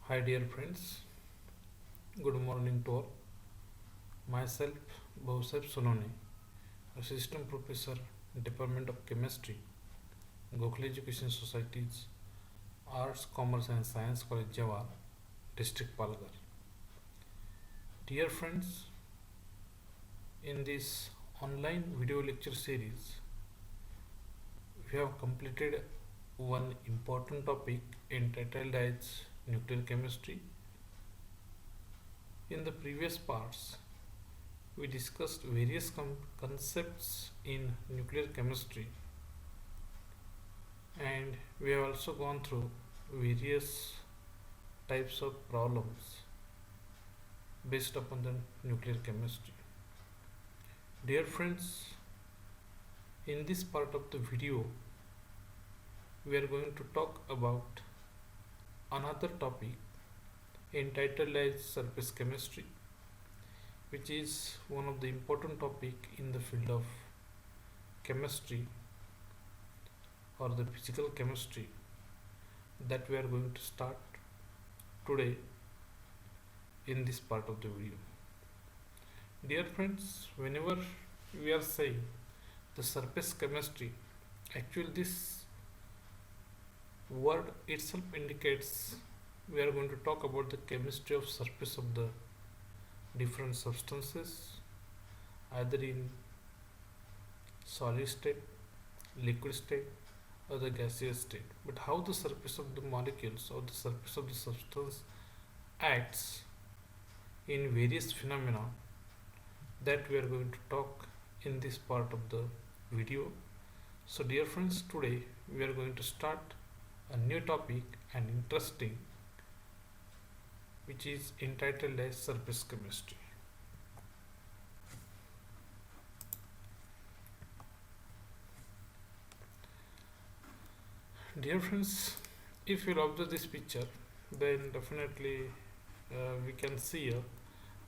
Hi, dear friends. Good morning to all. Myself, Bhausab Solone, Assistant Professor, Department of Chemistry, Gokhale Education Society's Arts, Commerce and Science College, Jawar, District Palghar. Dear friends, in this online video lecture series, we have completed one important topic entitled as nuclear chemistry. In the previous parts, we discussed various concepts in nuclear chemistry, and we have also gone through various types of problems based upon the nuclear chemistry. Dear friends, in this part of the video, we are going to talk about another topic entitled as surface chemistry, which is one of the important topic in the field of chemistry or the physical chemistry that we are going to start today in this part of the video. Dear friends, whenever we are saying the surface chemistry, actually this word itself indicates we are going to talk about the chemistry of surface of the different substances, either in solid state, liquid state, or the gaseous state. But how the surface of the molecules or the surface of the substance acts in various phenomena, that we are going to talk in this part of the video. So dear friends, today we are going to start a new topic and interesting, which is entitled as surface chemistry. Dear friends, if you observe this picture, then definitely we can see here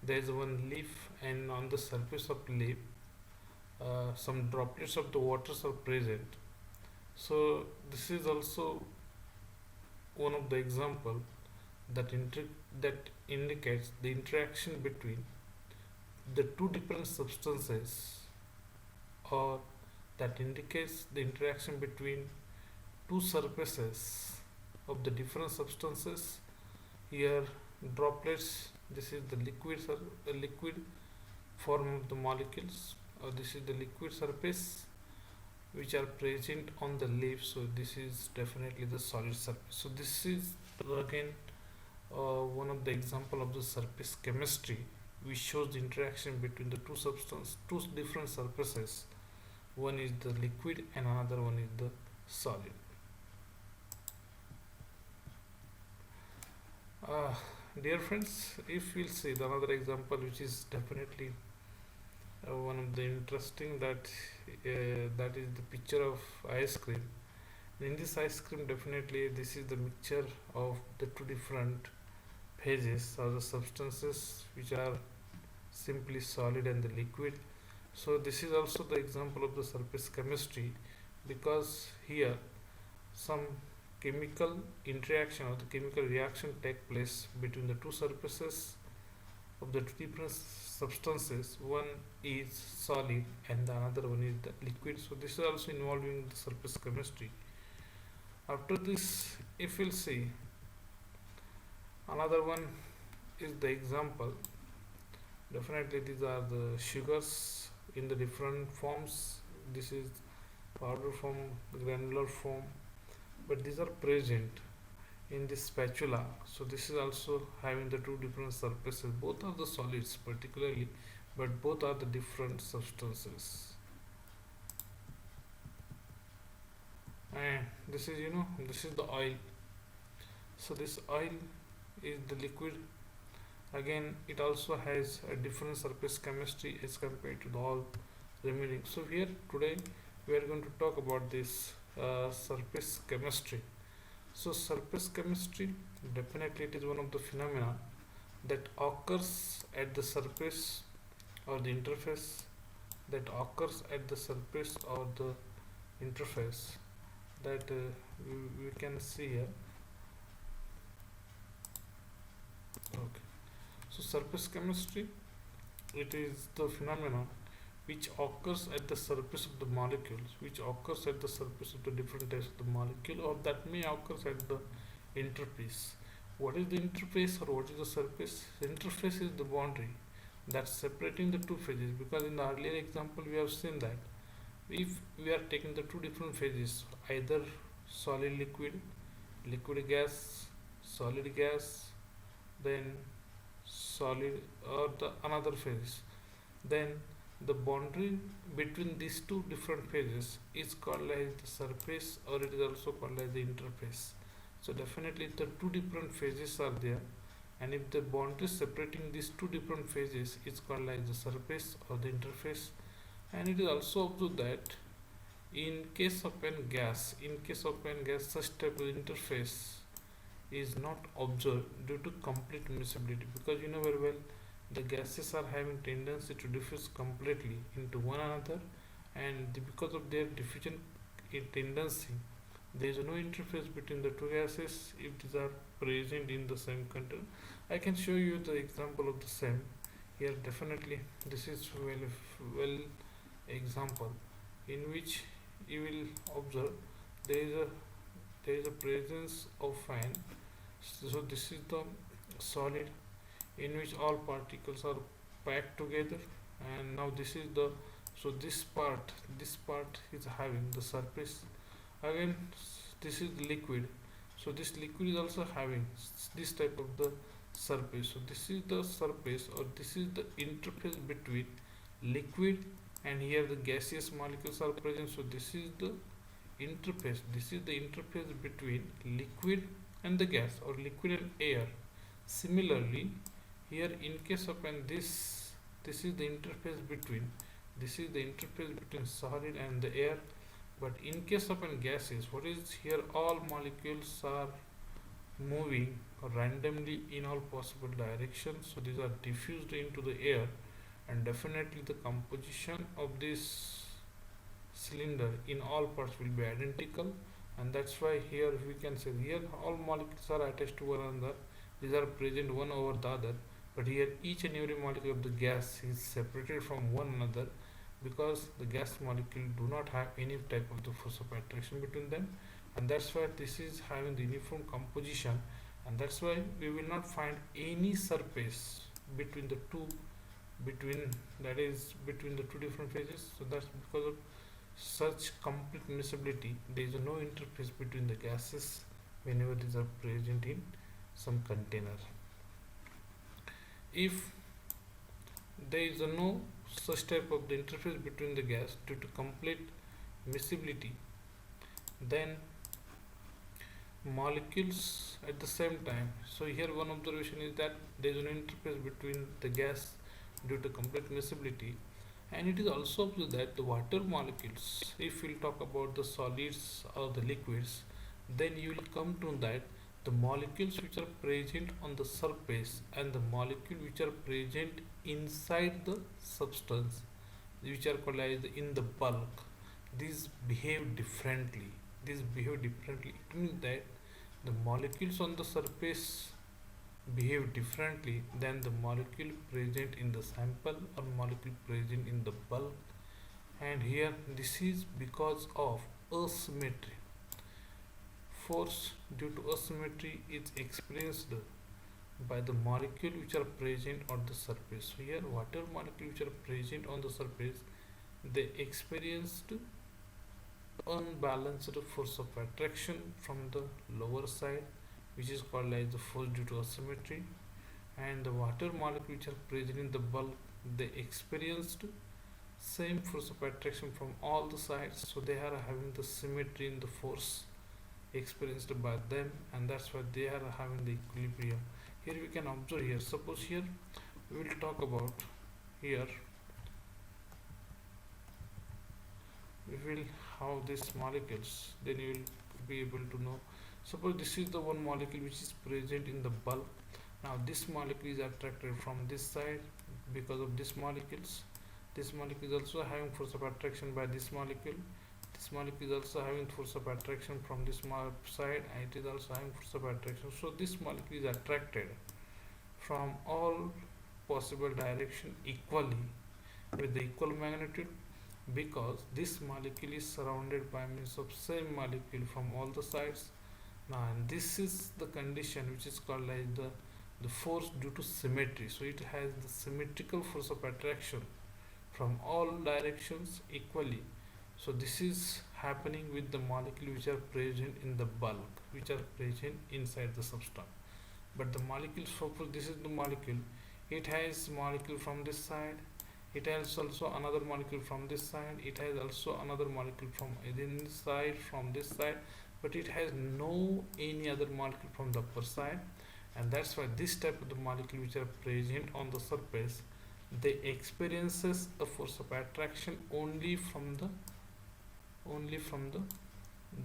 there is one leaf, and on the surface of leaf some droplets of the waters are present. So this is also one of the example that that indicates the interaction between the two different substances, or that indicates the interaction between two surfaces of the different substances. Here droplets, this is the liquid form of the molecules, or this is the liquid surface which are present on the leaf. So this is definitely the solid surface. So this is again one of the example of the surface chemistry, which shows the interaction between the two different surfaces. One is the liquid and another one is the solid. Dear friends, if we'll see the another example, which is definitely one of the interesting, that is the picture of ice cream. In this ice cream, definitely this is the mixture of the two different phases or the substances which are simply solid and the liquid. So this is also the example of the surface chemistry, because here some chemical interaction or the chemical reaction take place between the two surfaces of the two different substances. One is solid and the another one is the liquid. So this is also involving the surface chemistry. After this, if we'll see another one is the example, definitely these are the sugars in the different forms. This is powder form, granular form, but these are present in this spatula. So this is also having the two different surfaces. Both are the solids particularly, but both are the different substances. And this is, this is the oil. So this oil is the liquid. Again, it also has a different surface chemistry as compared to the all remaining. So here today we are going to talk about this surface chemistry. So surface chemistry, definitely it is one of the phenomena that occurs at the surface or the interface, or the interface, that we can see here. surface chemistry, it is the phenomenon which occurs at the surface of the molecules, which occurs at the surface of the different types of the molecule, or that may occur at the interface. What is the interface or what is the surface? The interface is the boundary that's separating the two phases, because in the earlier example we have seen that if we are taking the two different phases, either solid liquid, liquid gas, solid gas, then solid or the another phase, then the boundary between these two different phases is called as the surface, or it is also called as the interface. So definitely the two different phases are there, and if the boundary separating these two different phases is called as the surface or the interface. And it is also observed that in case of an gas, such type of interface is not observed due to complete miscibility, because you know very well the gases are having tendency to diffuse completely into one another, and because of their diffusion tendency, there is no interface between the two gases if these are present in the same container. I can show you the example of the same here. Definitely this is well example in which you will observe there is a presence of fan. So this is the solid in which all particles are packed together, and now this is the, so this part is having the surface. Again, this is liquid, so this liquid is also having this type of the surface. So this is the surface, or this is the interface between liquid, and here the gaseous molecules are present. So this is the interface, between liquid and the gas, or liquid and air. Similarly, here in case of an this is the interface between solid and the air. But in case of an gases, what is here, all molecules are moving randomly in all possible directions, so these are diffused into the air, and definitely the composition of this cylinder in all parts will be identical. And that's why here we can say here all molecules are attached to one another, these are present one over the other, but here each and every molecule of the gas is separated from one another, because the gas molecule do not have any type of the force of attraction between them, and that's why this is having the uniform composition, and that's why we will not find any surface between the two different phases. So that's because of such complete miscibility, there is no interface between the gases whenever these are present in some container. If there is no such type of the interface between the gas due to complete miscibility, then molecules at the same time. So here one observation is that there is an interface between the gas due to complete miscibility, and it is also observed that the water molecules, if we'll talk about the solids or the liquids, then you will come to that the molecules which are present on the surface and the molecule which are present inside the substance, which are called as in the bulk, these behave differently. It means that the molecules on the surface behave differently than the molecule present in the sample or molecule present in the bulk. And here this is because of asymmetry. Force due to asymmetry is experienced by the molecule which are present on the surface. So here water molecules which are present on the surface, they experienced unbalanced force of attraction from the lower side, which is called as the force due to asymmetry, and the water molecules which are present in the bulk, they experienced same force of attraction from all the sides, so they are having the symmetry in the force experienced by them, and that's why they are having the equilibrium. Here we can observe here, suppose here we will talk about here we will have these molecules, then you will be able to know. Suppose this is the one molecule which is present in the bulk. Now this molecule is attracted from this side because of this molecules. This molecule is also having force of attraction by this molecule. This molecule is also having force of attraction from this side, and it is also having force of attraction. So this molecule is attracted from all possible direction equally with the equal magnitude, because this molecule is surrounded by means of same molecule from all the sides. Now, and this is the condition which is called like the force due to symmetry. So it has the symmetrical force of attraction from all directions equally. So this is happening with the molecule which are present in the bulk, which are present inside the substance. But the molecules, suppose this is the molecule, it has molecule from this side, it has also another molecule from this side, it has also another molecule from this side, from this side, but it has no any other molecule from the upper side. And that's why this type of the molecule which are present on the surface, they experiences a force of attraction only from the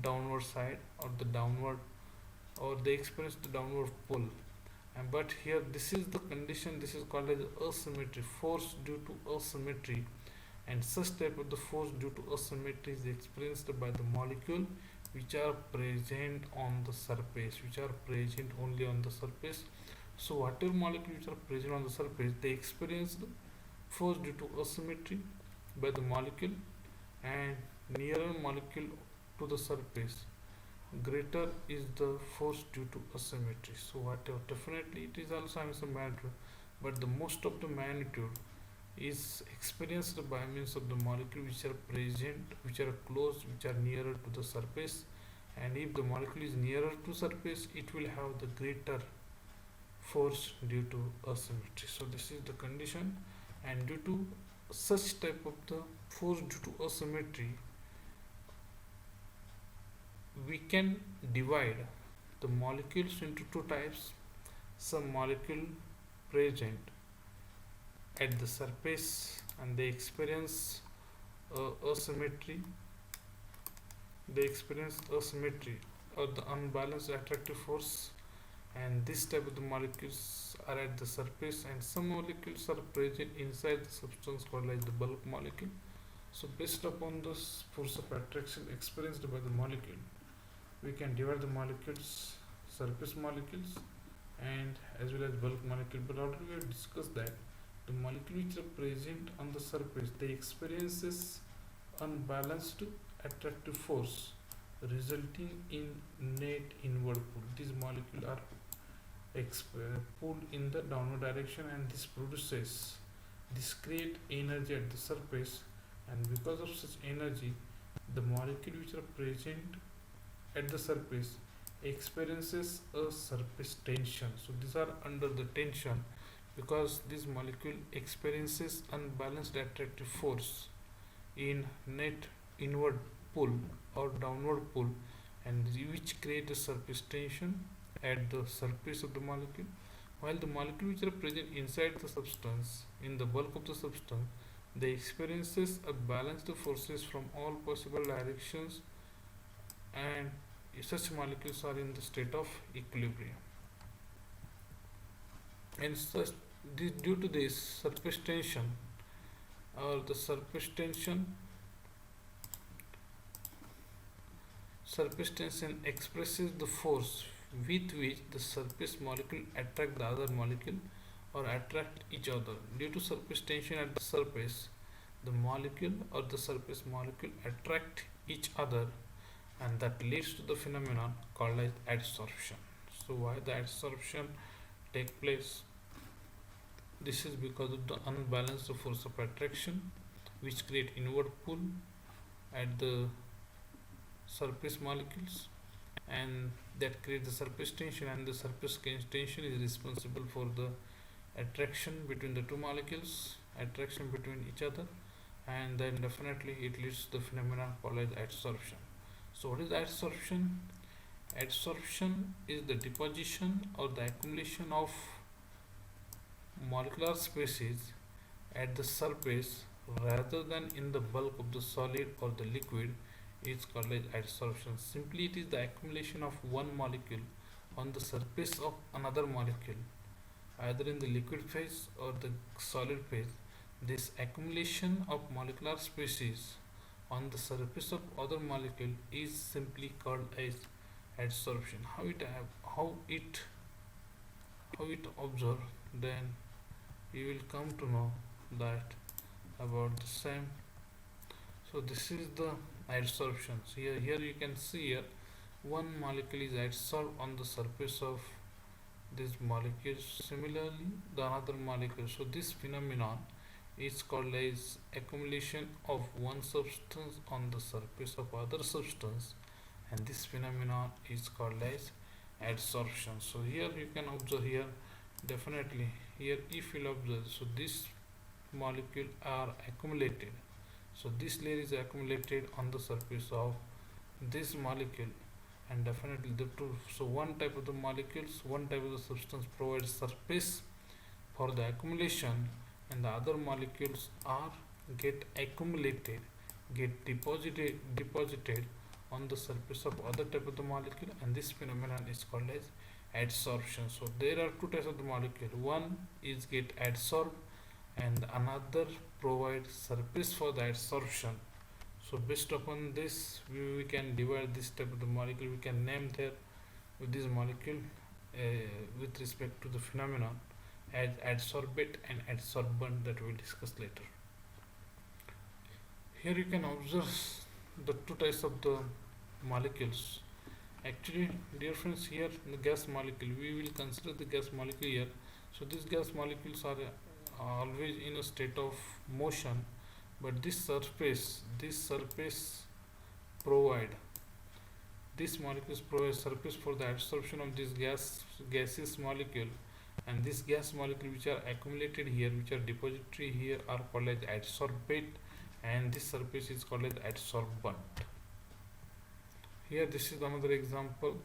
downward side, or the downward, or they experience the downward pull. And but here this is the condition, this is called as asymmetry, force due to asymmetry. And such type of the force due to asymmetry is experienced by the molecule which are present on the surface, which are present only on the surface. So whatever molecule which are present on the surface, they experience the force due to asymmetry by the molecule, and nearer molecule to the surface, greater is the force due to asymmetry. So whatever, definitely it is also having some magnitude, but the most of the magnitude is experienced by means of the molecule which are present, which are close, which are nearer to the surface. And if the molecule is nearer to surface, it will have the greater force due to asymmetry. So this is the condition, and due to such type of the force due to asymmetry, we can divide the molecules into two types. Some molecule present at the surface and they experience asymmetry, or the unbalanced attractive force, and this type of the molecules are at the surface, and some molecules are present inside the substance called like the bulk molecule. So based upon this force of attraction experienced by the molecule, we can divide the molecules, surface molecules and as well as bulk molecule. But already we have discussed that the molecules which are present on the surface, they experiences unbalanced attractive force resulting in net inward pull. These molecules are pulled in the downward direction, and this produces discrete energy at the surface, and because of such energy, the molecules which are present at the surface experiences a surface tension. So these are under the tension because this molecule experiences unbalanced attractive force in net inward pull or downward pull, and which create a surface tension at the surface of the molecule, while the molecules which are present inside the substance, in the bulk of the substance, they experiences a balanced forces from all possible directions, and such molecules are in the state of equilibrium. And such, due to this surface tension or the surface tension expresses the force with which the surface molecule attract the other molecule or attract each other. Due to surface tension at the surface, the molecule or the surface molecule attract each other, and that leads to the phenomenon called as adsorption. So why the adsorption take place? This is because of the unbalanced force of attraction which create inward pull at the surface molecules, and that create the surface tension, and the surface tension is responsible for the attraction between the two molecules, attraction between each other, and then definitely it leads to the phenomenon called as adsorption. So what is adsorption? Adsorption is the deposition or the accumulation of molecular species at the surface rather than in the bulk of the solid or the liquid is called as adsorption. Simply it is the accumulation of one molecule on the surface of another molecule, either in the liquid phase or the solid phase. This accumulation of molecular species on the surface of other molecule is simply called as adsorption. How it observe? Then you will come to know that about the same. So this is the adsorption. So here you can see here one molecule is adsorbed on the surface of this molecule. Similarly, the another molecule. So this phenomenon is called as accumulation of one substance on the surface of other substance, and this phenomenon is called as adsorption. So here you can observe here definitely here if you observe, so this molecule are accumulated. So this layer is accumulated on the surface of this molecule, and definitely the two. So one type of the molecules, one type of the substance provides surface for the accumulation, and the other molecules are get accumulated, get deposited on the surface of other type of the molecule, and this phenomenon is called as adsorption. So there are two types of the molecule. One is get adsorbed, and another provides surface for the adsorption. So based upon this, we can divide this type of the molecule. We can name there with this molecule with respect to the phenomenon as adsorbate and adsorbent, that we will discuss later. Here you can observe the two types of the molecules. Actually, dear friends, here the gas molecule, we will consider the gas molecule here. So these gas molecules are always in a state of motion, but this surface provide, this molecules provide surface for the adsorption of this gaseous molecule, and this gas molecule which are accumulated here, which are depository here, are called as adsorbate, and this surface is called as adsorbent. Here this is another example.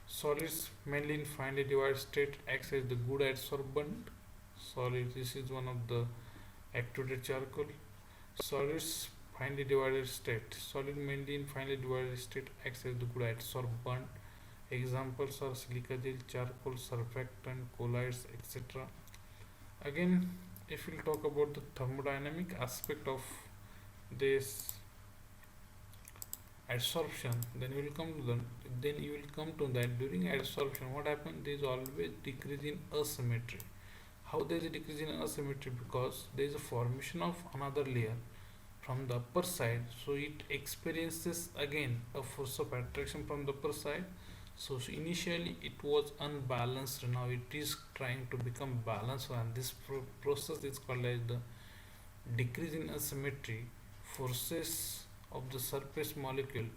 Solids mainly in finely divided state acts as the good adsorbent. Solid, this is one of the activated charcoal. Solids finely divided state. Solid mainly in finely divided state acts as the good adsorbent. Examples are silica gel, charcoal, surfactant, colloids, etc. Again, if we'll talk about the thermodynamic aspect of this adsorption, then you will come to that during adsorption what happens, there is always decrease in asymmetry. How there is a decrease in asymmetry? Because there is a formation of another layer from the upper side, so it experiences again a force of attraction from the upper side. So initially it was unbalanced, now it is trying to become balanced, and this process is called as the decrease in asymmetry forces of the surface molecule,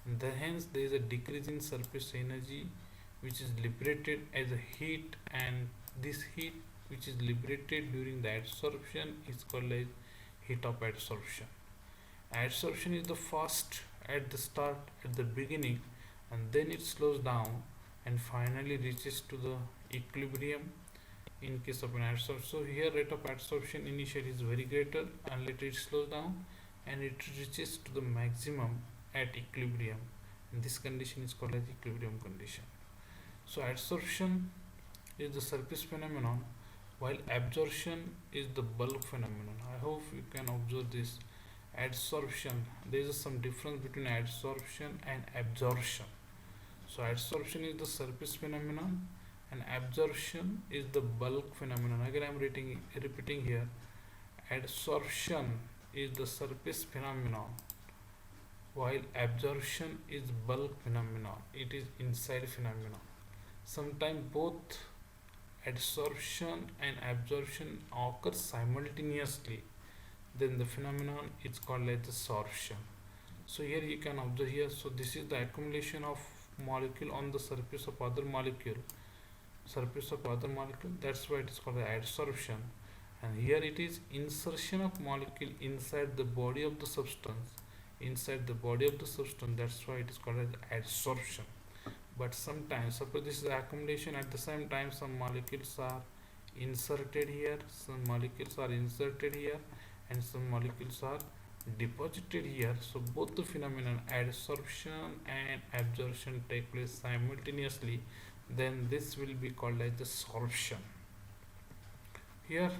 and hence there is a decrease in surface energy which is liberated as a heat, and this heat which is liberated during the adsorption is called as heat of adsorption. Adsorption is the fast at the start, at the beginning, and then it slows down and finally reaches to the equilibrium in case of an adsorption. So here rate of adsorption initially is very greater, and later it slows down and it reaches to the maximum at equilibrium, and this condition is called as equilibrium condition. So adsorption is the surface phenomenon, while absorption is the bulk phenomenon. I hope you can observe this. Adsorption, there is some difference between adsorption and absorption. So adsorption is the surface phenomenon and absorption is the bulk phenomenon. Again I am repeating here, adsorption is the surface phenomenon, while absorption is bulk phenomenon, it is inside phenomenon. Sometimes both adsorption and absorption occur simultaneously, then the phenomenon is called as the sorption. So here you can observe here, so this is the accumulation of molecule on the surface of other molecule, that's why it is called adsorption. And here it is insertion of molecule inside the body of the substance, that's why it is called as adsorption. But sometimes, suppose this is accumulation, at the same time some molecules are inserted here, some molecules are inserted here, and some molecules are deposited here. So both the phenomenon adsorption and absorption take place simultaneously, then this will be called as the sorption. Here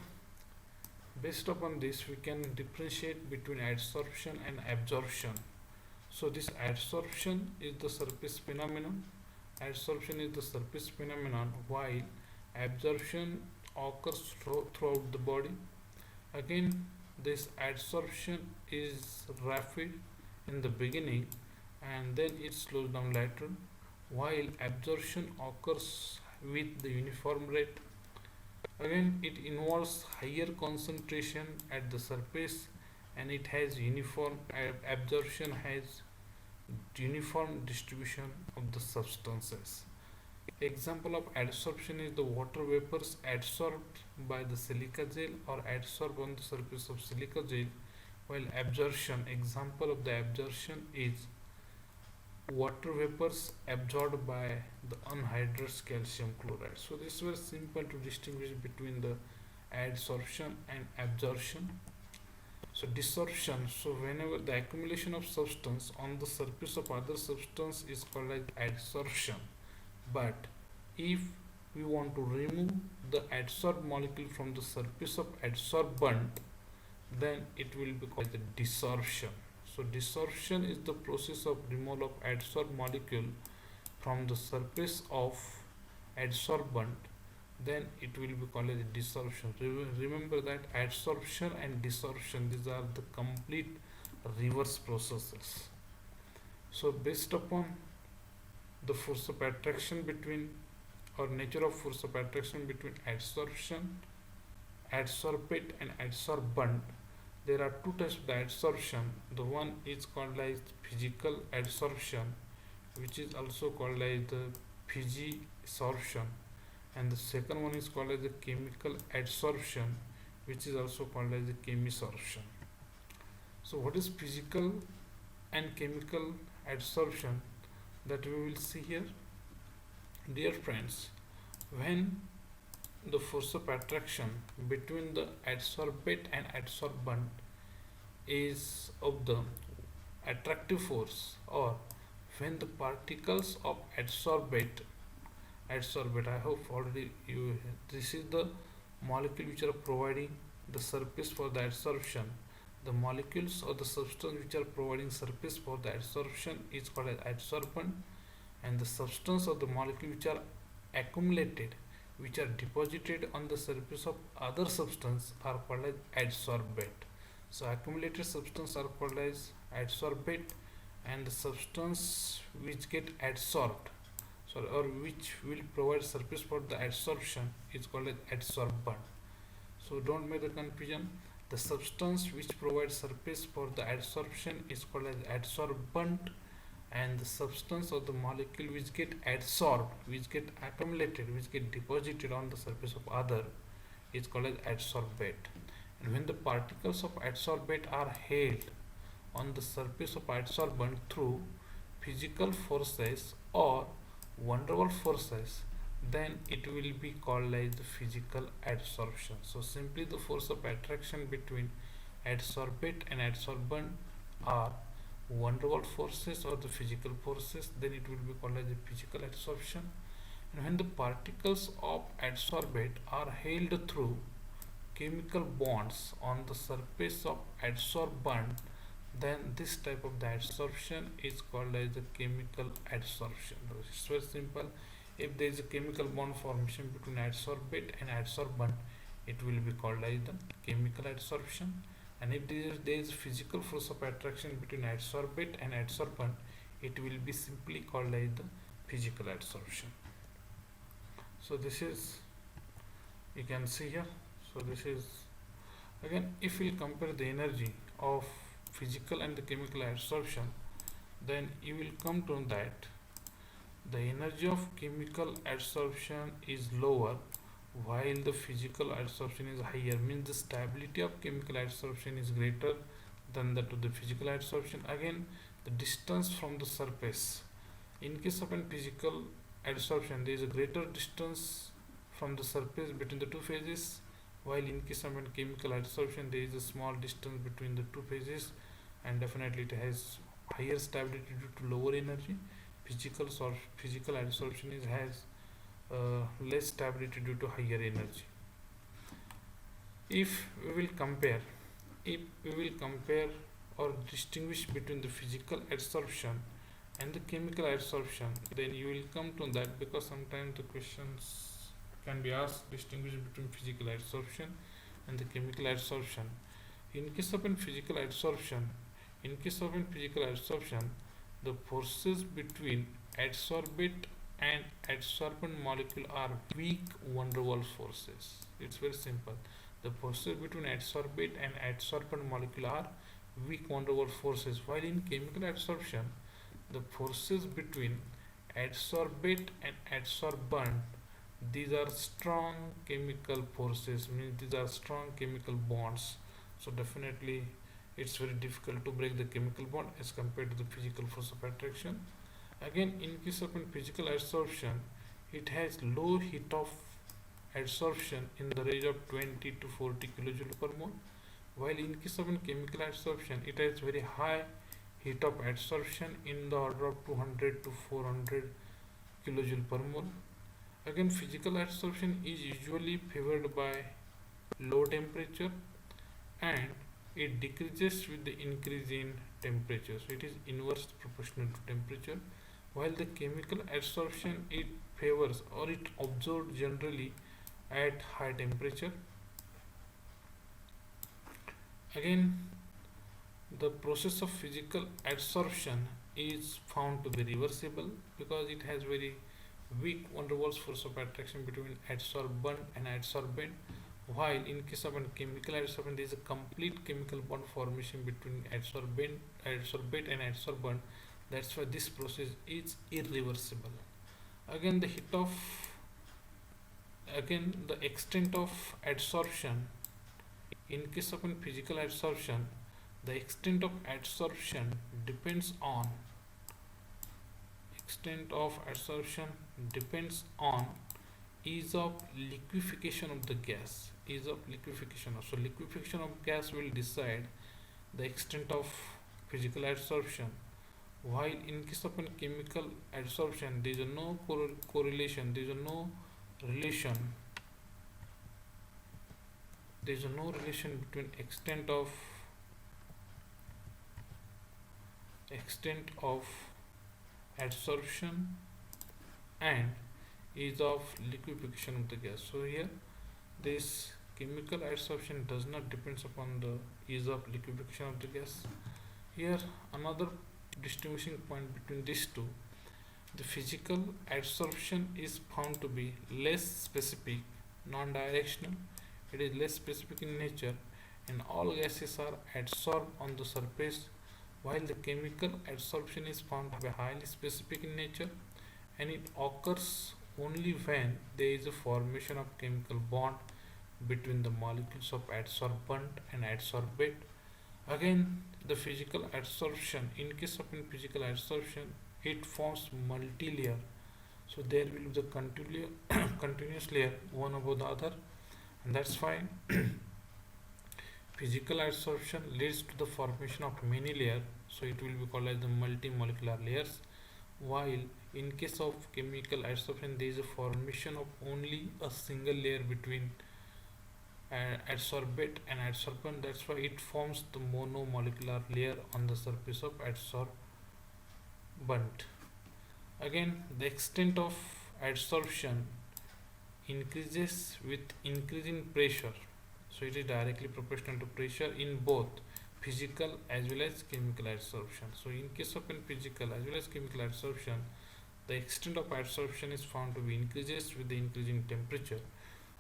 based upon this we can differentiate between adsorption and absorption. So this adsorption is the surface phenomenon, while absorption occurs throughout the body. Again, this adsorption is rapid in the beginning and then it slows down later, while absorption occurs with the uniform rate. Again, it involves higher concentration at the surface and it has uniform absorption has uniform distribution of the substances. Example of adsorption is the water vapors adsorbed by the silica gel or adsorbed on the surface of silica gel, while absorption, example of the absorption is water vapors absorbed by the anhydrous calcium chloride. So this is very simple to distinguish between the adsorption and absorption. So distortion, so whenever the accumulation of substance on the surface of other substance is called as adsorption. But if we want to remove the adsorbed molecule from the surface of adsorbent, then it will be called the distortion. So distortion is the process of removal of adsorbed molecule from the surface of adsorbent, then it will be called as a distortion. Remember that adsorption and distortion, these are the complete reverse processes. So based upon the force of attraction between or nature of force of attraction between adsorption, adsorbate and adsorbent, there are two types of the adsorption. The one is called as physical adsorption, which is also called as the physisorption, and the second one is called as the chemical adsorption, which is also called as the chemisorption. So what is physical and chemical adsorption, that we will see here. Dear friends, when the force of attraction between the adsorbate and adsorbent is of the attractive force, or when the particles of adsorbate, I hope already you, this is the molecule which are providing the surface for the adsorption. The molecules or the substance which are providing surface for the adsorption is called as adsorbent, and the substance of the molecule which are accumulated, which are deposited on the surface of other substance, are called as adsorbate. So accumulated substance are called as adsorbate, and the substance which get adsorbed, or which will provide surface for the adsorption, is called as adsorbent. So don't make the confusion. The substance which provides surface for the adsorption is called as adsorbent, and the substance of the molecule which get adsorbed, which get accumulated, which get deposited on the surface of other, is called as adsorbate. And when the particles of adsorbate are held on the surface of adsorbent through physical forces or van der Waals forces, then it will be called as the physical adsorption. So simply the force of attraction between adsorbate and adsorbent are van der Waals forces or the physical forces, then it will be called as the physical adsorption. And when the particles of adsorbate are held through chemical bonds on the surface of adsorbent, then this type of the adsorption is called as the chemical adsorption. It's very simple. If there is a chemical bond formation between adsorbate and adsorbent, it will be called as the chemical adsorption. And if there is physical force of attraction between adsorbate and adsorbent, it will be simply called as the physical adsorption. So this is, you can see here. So this is, again, if we compare the energy of physical and the chemical adsorption, then you will come to that the energy of chemical adsorption is lower while the physical adsorption is higher, means the stability of chemical adsorption is greater than that of the physical adsorption. Again, the distance from the surface, in case of an physical adsorption, there is a greater distance from the surface between the two phases, while in case of an chemical adsorption, there is a small distance between the two phases, and definitely it has higher stability due to lower energy. Physical adsorption has less stability due to higher energy. If we will compare or distinguish between the physical adsorption and the chemical adsorption, then you will come to that, because sometimes the questions can be asked, distinguish between physical adsorption and the chemical adsorption. In case of physical adsorption, the forces between adsorbate and adsorbent molecule are weak van der Waals forces. It's very simple. The forces between adsorbate and adsorbent molecule are weak van der Waals forces, while in chemical adsorption, the forces between adsorbate and adsorbent, these are strong chemical forces, means these are strong chemical bonds. So definitely it's very difficult to break the chemical bond as compared to the physical force of attraction. Again, in case of physical adsorption, it has low heat of adsorption in the range of 20 to 40 kilojoule per mole, while in case of chemical adsorption, it has very high heat of adsorption in the order of 200 to 400 kilojoule per mole. Again, physical adsorption is usually favored by low temperature and it decreases with the increase in temperature. So it is inverse proportional to temperature, while the chemical adsorption, it favors or it absorbs generally at high temperature. Again, the process of physical adsorption is found to be reversible because it has very weak van der Waals force of attraction between adsorbent and adsorbent, while in case of chemical adsorption there is a complete chemical bond formation between adsorbate and adsorbent. That's why this process is irreversible. Again, the extent of adsorption. In case of physical adsorption, the extent of adsorption depends on ease of liquefaction of the gas. So liquefaction of gas will decide the extent of physical adsorption, while in case of chemical adsorption there is no correlation, there is no relation between extent of adsorption and ease of liquefaction of the gas. So here this chemical adsorption does not depends upon the ease of liquefaction of the gas. Here another distinguishing point between these two, the physical adsorption is found to be less specific, non-directional. It is less specific in nature and all gases are adsorbed on the surface, while the chemical adsorption is found to be highly specific in nature and it occurs only when there is a formation of chemical bond between the molecules of adsorbent and adsorbate. Again, the physical adsorption, in case of physical adsorption, it forms multi-layer. So there will be the continuous layer one above the other, and that's fine. Physical adsorption leads to the formation of many layers, so it will be called as the multi-molecular layers, while in case of chemical adsorption there is a formation of only a single layer between adsorbate and adsorbent. That's why it forms the monomolecular layer on the surface of adsorbent. Again, the extent of adsorption increases with increasing pressure, so it is directly proportional to pressure in both physical as well as chemical adsorption. So in case of physical as well as chemical adsorption, the extent of adsorption is found to be increases with the increasing temperature.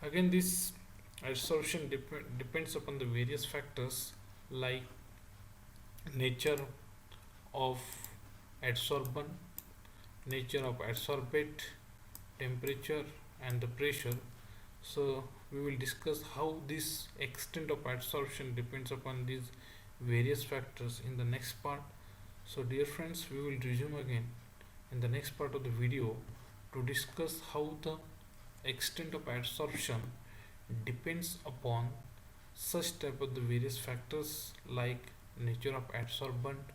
Again, this adsorption depends upon the various factors like nature of adsorbent, nature of adsorbate, temperature and the pressure. So we will discuss how this extent of adsorption depends upon these various factors in the next part. So dear friends, we will resume again in the next part of the video to discuss how the extent of adsorption depends upon such type of the various factors like nature of adsorbent,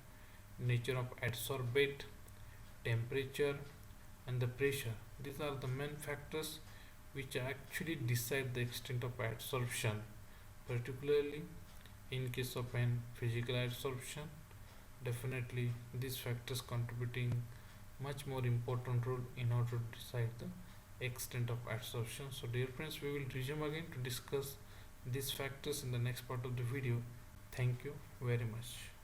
nature of adsorbate, temperature and the pressure. These are the main factors which actually decide the extent of adsorption, particularly in case of an physical adsorption. Definitely these factors contributing much more important role in order to decide the extent of adsorption. So dear friends, we will resume again to discuss these factors in the next part of the video. Thank you very much.